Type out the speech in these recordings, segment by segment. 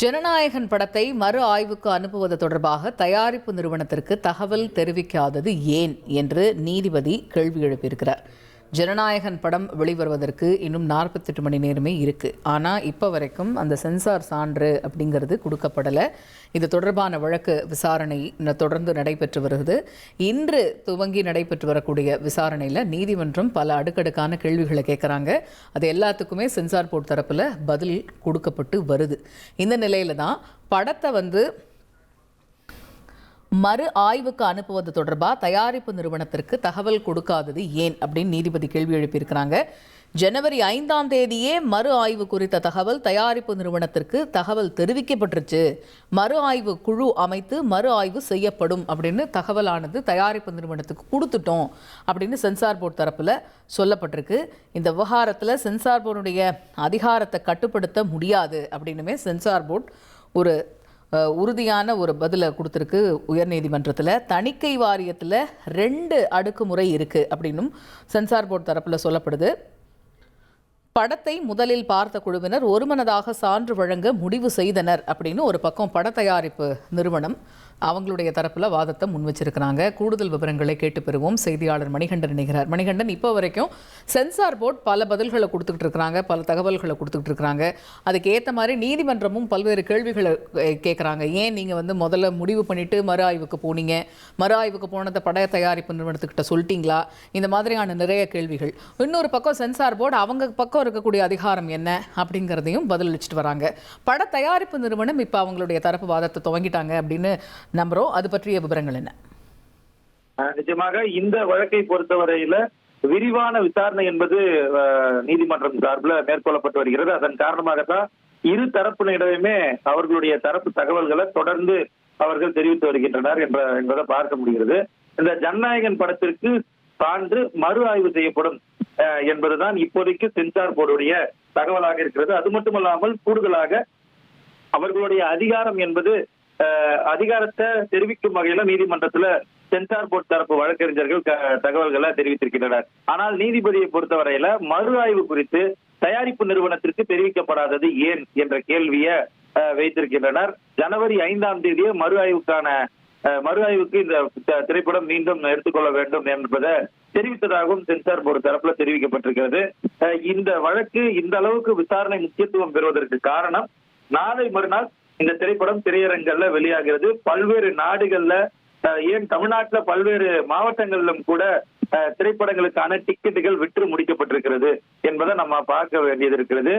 ஜனநாயகன் படத்தை மறு ஆய்வுக்கு அனுப்புவது தொடர்பாக தயாரிப்பு நிறுவனத்திற்கு தகவல் தெரிவிக்காதது ஏன் என்று நீதிபதி கேள்வி எழுப்பியிருக்கிறார். ஜனநாயகன் படம் வெளிவருவதற்கு இன்னும் 48 மணி நேரமே இருக்குது. ஆனால் இப்போ வரைக்கும் அந்த சென்சார் சான்று அப்படிங்கிறது கொடுக்கப்படலை. இது தொடர்பான வழக்கு விசாரணை தொடர்ந்து நடைபெற்று வருகிறது. இன்று துவங்கி நடைபெற்று வரக்கூடிய விசாரணையில் நீதிமன்றம் பல அடுக்கடுக்கான கேள்விகளை கேட்குறாங்க. அது எல்லாத்துக்குமே சென்சார் போர்டு தரப்பில் பதில் கொடுக்கப்பட்டு வருது. இந்த நிலையில தான் படத்தை மறு ஆய்வுக்கு அனுப்புவது தொடர்பாக தயாரிப்பு நிறுவனத்திற்கு தகவல் கொடுக்காதது ஏன் அப்படின்னு நீதிபதி கேள்வி எழுப்பியிருக்கிறாங்க. ஜனவரி 5ஆம் தேதியே மறு ஆய்வு குறித்த தகவல் தயாரிப்பு நிறுவனத்திற்கு தகவல் தெரிவிக்கப்பட்டுருச்சு. மறு ஆய்வு குழு அமைத்து மறு ஆய்வு செய்யப்படும் அப்படின்னு தகவலானது தயாரிப்பு நிறுவனத்துக்கு கொடுத்துட்டோம் அப்படின்னு சென்சார் போர்டு தரப்பில் சொல்லப்பட்டிருக்கு. இந்த விவகாரத்தில் சென்சார் போர்டுடைய அதிகாரத்தை கட்டுப்படுத்த முடியாது அப்படின்னுமே சென்சார் போர்டு ஒரு உறுதியான ஒரு பதிலை கொடுத்துருக்கு. உயர்நீதிமன்றத்தில் தணிக்கை வாரியத்தில் 2 அடுக்குமுறை இருக்குது அப்படின்னும் சென்சார் போர்டு தரப்பில் சொல்லப்படுது. படத்தை முதலில் பார்த்த குழுவினர் ஒருமனதாக சான்று வழங்க முடிவு செய்தனர் அப்படின்னு ஒரு பக்கம் பட தயாரிப்பு நிறுவனம் அவங்களுடைய தரப்பில் வாதத்தை முன் வச்சிருக்கிறாங்க. கூடுதல் விவரங்களை கேட்டு பெறுவோம். செய்தியாளர் மணிகண்டன் இணைகிறார். மணிகண்டன், இப்போ வரைக்கும் சென்சார் போர்டு பல பதில்களை கொடுத்துக்கிட்டு இருக்கிறாங்க, பல தகவல்களை கொடுத்துக்கிட்டு இருக்கிறாங்க. அதுக்கு ஏற்ற மாதிரி நீதிமன்றமும் பல்வேறு கேள்விகளை கேட்குறாங்க. ஏன் நீங்கள் முதல்ல முடிவு பண்ணிட்டு மறு ஆய்வுக்கு போனீங்க, மறு ஆய்வுக்கு போனதை பட தயாரிப்பு நிறுவனத்துக்கிட்ட சொல்லிட்டீங்களா? இந்த மாதிரியான நிறைய கேள்விகள். இன்னொரு பக்கம் சென்சார் போர்டு அவங்க பக்கம் இருக்கக்கூடிய அதிகாரம் என்ன அப்படிங்கிறதையும் பதிலளிச்சுட்டு வராங்க. பட தயாரிப்பு நிறுவனம் இப்போ அவங்களுடைய தரப்பு வாதத்தை துவங்கிட்டாங்க அப்படின்னு நம்புறோம். அது பற்றிய விவரங்கள் என்ன? நிச்சயமாக இந்த வழக்கை பொறுத்தவரையில விரிவான விசாரணை என்பது நீதிமன்றம் சார்பில் மேற்கொள்ளப்பட்டு வருகிறது. அதன் காரணமாகத்தான் இரு தரப்பினரிடமே அவர்களுடைய தரப்பு தகவல்களை தொடர்ந்து அவர்கள் தெரிவித்து வருகின்றனர் என்பதை பார்க்க முடிகிறது. இந்த ஜனநாயகன் படத்திற்கு சான்று மறு ஆய்வு செய்யப்படும் என்பதுதான் இப்போதைக்கு சென்சார் போர்டுடைய தகவலாக இருக்கிறது. அது மட்டுமல்லாமல் கூடுதலாக அவர்களுடைய அதிகாரம் என்பது அதிகாரத்தை தெரிவிக்கும் வகையில நீதிமன்றத்துல சென்சார் போர்டு தரப்பு வழக்கறிஞர்கள் தகவல்களை தெரிவித்திருக்கின்றனர். ஆனால் நீதிபதியை பொறுத்தவரையில மறு ஆய்வு குறித்து தயாரிப்பு நிறுவனத்திற்கு தெரிவிக்கப்படாதது ஏன் என்ற கேள்வியை வைத்திருக்கின்றனர். ஜனவரி 5ஆம் தேதியே மறு ஆய்வுக்கு இந்த திரைப்படம் மீண்டும் எடுத்துக்கொள்ள வேண்டும் என்பதை தெரிவித்ததாகவும் சென்சார் போர்டு தரப்புல தெரிவிக்கப்பட்டிருக்கிறது. இந்த வழக்கு இந்த அளவுக்கு விசாரணை முக்கியத்துவம் பெறுவதற்கு காரணம், நாளை மறுநாள் இந்த திரைப்படம் திரையரங்கல்ல வெளியாகிறது. பல்வேறு நாடுகள்ல, ஏன் தமிழ்நாட்டுல பல்வேறு மாவட்டங்களிலும் கூட திரைப்படங்களுக்கான டிக்கெட்டுகள் விற்று முடிக்கப்பட்டிருக்கிறது என்பதை நம்ம பார்க்க வேண்டியது இருக்கிறது.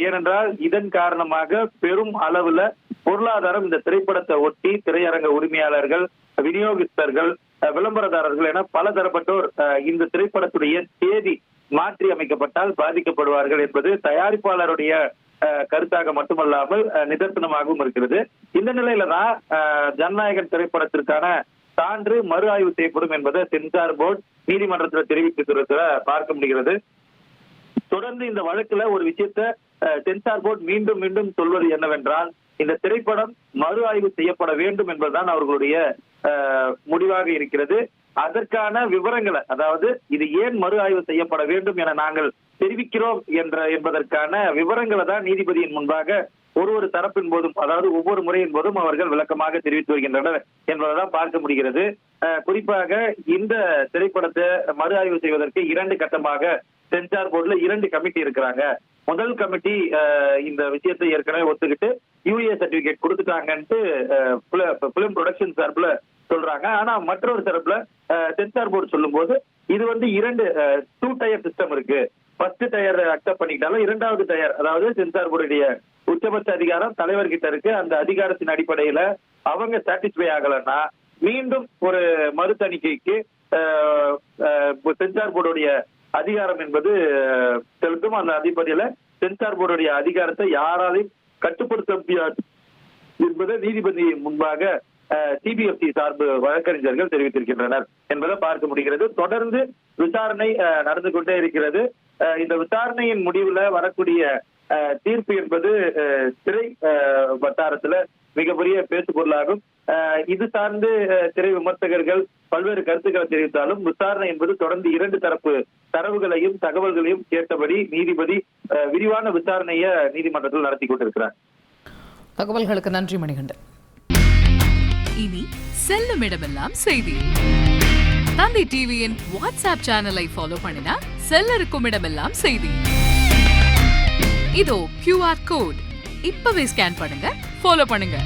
ஏனென்றால் இதன் காரணமாக பெரும் அளவுல பொருளாதாரம் இந்த திரைப்படத்தை ஒட்டி திரையரங்க உரிமையாளர்கள், விநியோகஸ்தர்கள், விளம்பரதாரர்கள் என பல தரப்பட்டோர் இந்த திரைப்படத்துடைய தேதி மாற்றி அமைக்கப்பட்டால் பாதிக்கப்படுவார்கள் என்பது தயாரிப்பாளருடைய கருத்தாக மட்டுமல்லாமல் நிதர்சனமாகவும் இருக்கிறது. இந்த நிலையில தான் ஜனநாயகன் திரைப்படத்திற்கான சான்று மறு ஆய்வு செய்யப்படும் என்பதை சென்சார் போர்டு நீதிமன்றத்தில் தெரிவித்திருக்கிறத பார்க்க முடிகிறது. தொடர்ந்து இந்த வழக்குல ஒரு விஷயத்தை சென்சார் போர்டு மீண்டும் மீண்டும் சொல்வது என்னவென்றால், இந்த திரைப்படம் மறு ஆய்வு செய்யப்பட வேண்டும் என்பதுதான் அவர்களுடைய முடிவாக இருக்கிறது. அதற்கான விவரங்களை, அதாவது இது ஏன் மறு ஆய்வு செய்யப்பட வேண்டும் என நாங்கள் தெரிவிக்கிறோம் என்பதற்கான விவரங்களை தான் நீதிபதியின் முன்பாக ஒரு தரப்பின் போதும், அதாவது ஒவ்வொரு முறையின் போதும் அவர்கள் விளக்கமாக தெரிவித்து வருகின்றனர் என்பதைதான் பார்க்க முடிகிறது. குறிப்பாக இந்த திரைப்படத்தை மறு ஆய்வு செய்வதற்கு 2 கட்டமாக சென்சார் போர்டுல 2 கமிட்டி இருக்கிறாங்க. முதல் கமிட்டி இந்த விஷயத்தை ஏற்கனவே ஒத்துக்கிட்டு யூஏ சர்டிபிகேட் கொடுத்துட்டாங்கன்ட்டு பிலிம் ப்ரொடக்ஷன் சார்பில் சொல்றாங்க. ஆனா மற்றொரு தரப்புல சென்சார் போர்டு சொல்லும் போது இது 2 டயர் சிஸ்டம் இருக்கு. ஃபர்ஸ்ட் டயர் அக்செப்ட் பண்ணிக்கிட்டாலும் 2வது டயர், அதாவது சென்சார் போர்டுடைய உச்சபட்ச அதிகாரம் தலைவர்கிட்ட இருக்கு. அந்த அதிகாரத்தின் அடிப்படையில அவங்க சாட்டிஸ்ஃபை ஆகலன்னா மீண்டும் ஒரு மறு தணிக்கைக்கு சென்சார் போர்டுடைய அதிகாரம் என்பது செலுத்தும். அந்த அடிப்படையில சென்சார் போர்டுடைய அதிகாரத்தை யாராலையும் கட்டுப்படுத்த முடியாது என்பதை நீதிபதி முன்பாக சிபிஎஃப்சி சார்பு வழக்கறிஞர்கள் தெரிவித்திருக்கின்றனர் என்பதை பார்க்க முடிகிறது. தொடர்ந்து விசாரணை நடந்து கொண்டே இருக்கிறது. இந்த விசாரணையின் முடிவுல வரக்கூடிய தீர்ப்பு என்பது திரை வட்டாரத்துல மிகப்பெரிய பேசு பொருளாகும். இது சார்ந்து திரை விமர்சகர்கள் பல்வேறு கருத்துக்களை தெரிவித்தாலும் விசாரணை என்பது தொடர்ந்து 2 தரப்பு தரவுகளையும் தகவல்களையும் கேட்டபடி நீதிபதி விரிவான விசாரணையை நீதிமன்றத்தில் நடத்தி கொண்டிருக்கிறார். தகவல்களுக்கு நன்றி மணிகண்டன். இனி செல்லும் இடமெல்லாம் செய்தி. தந்தி டிவியின் வாட்ஸ்அப் சேனலை ஃபாலோ பண்ணினா செல்ல இருக்கும் இடமெல்லாம் செய்தி. இதோ QR கோட் இப்பவே ஸ்கேன் பண்ணுங்க, ஃபாலோ பண்ணுங்க.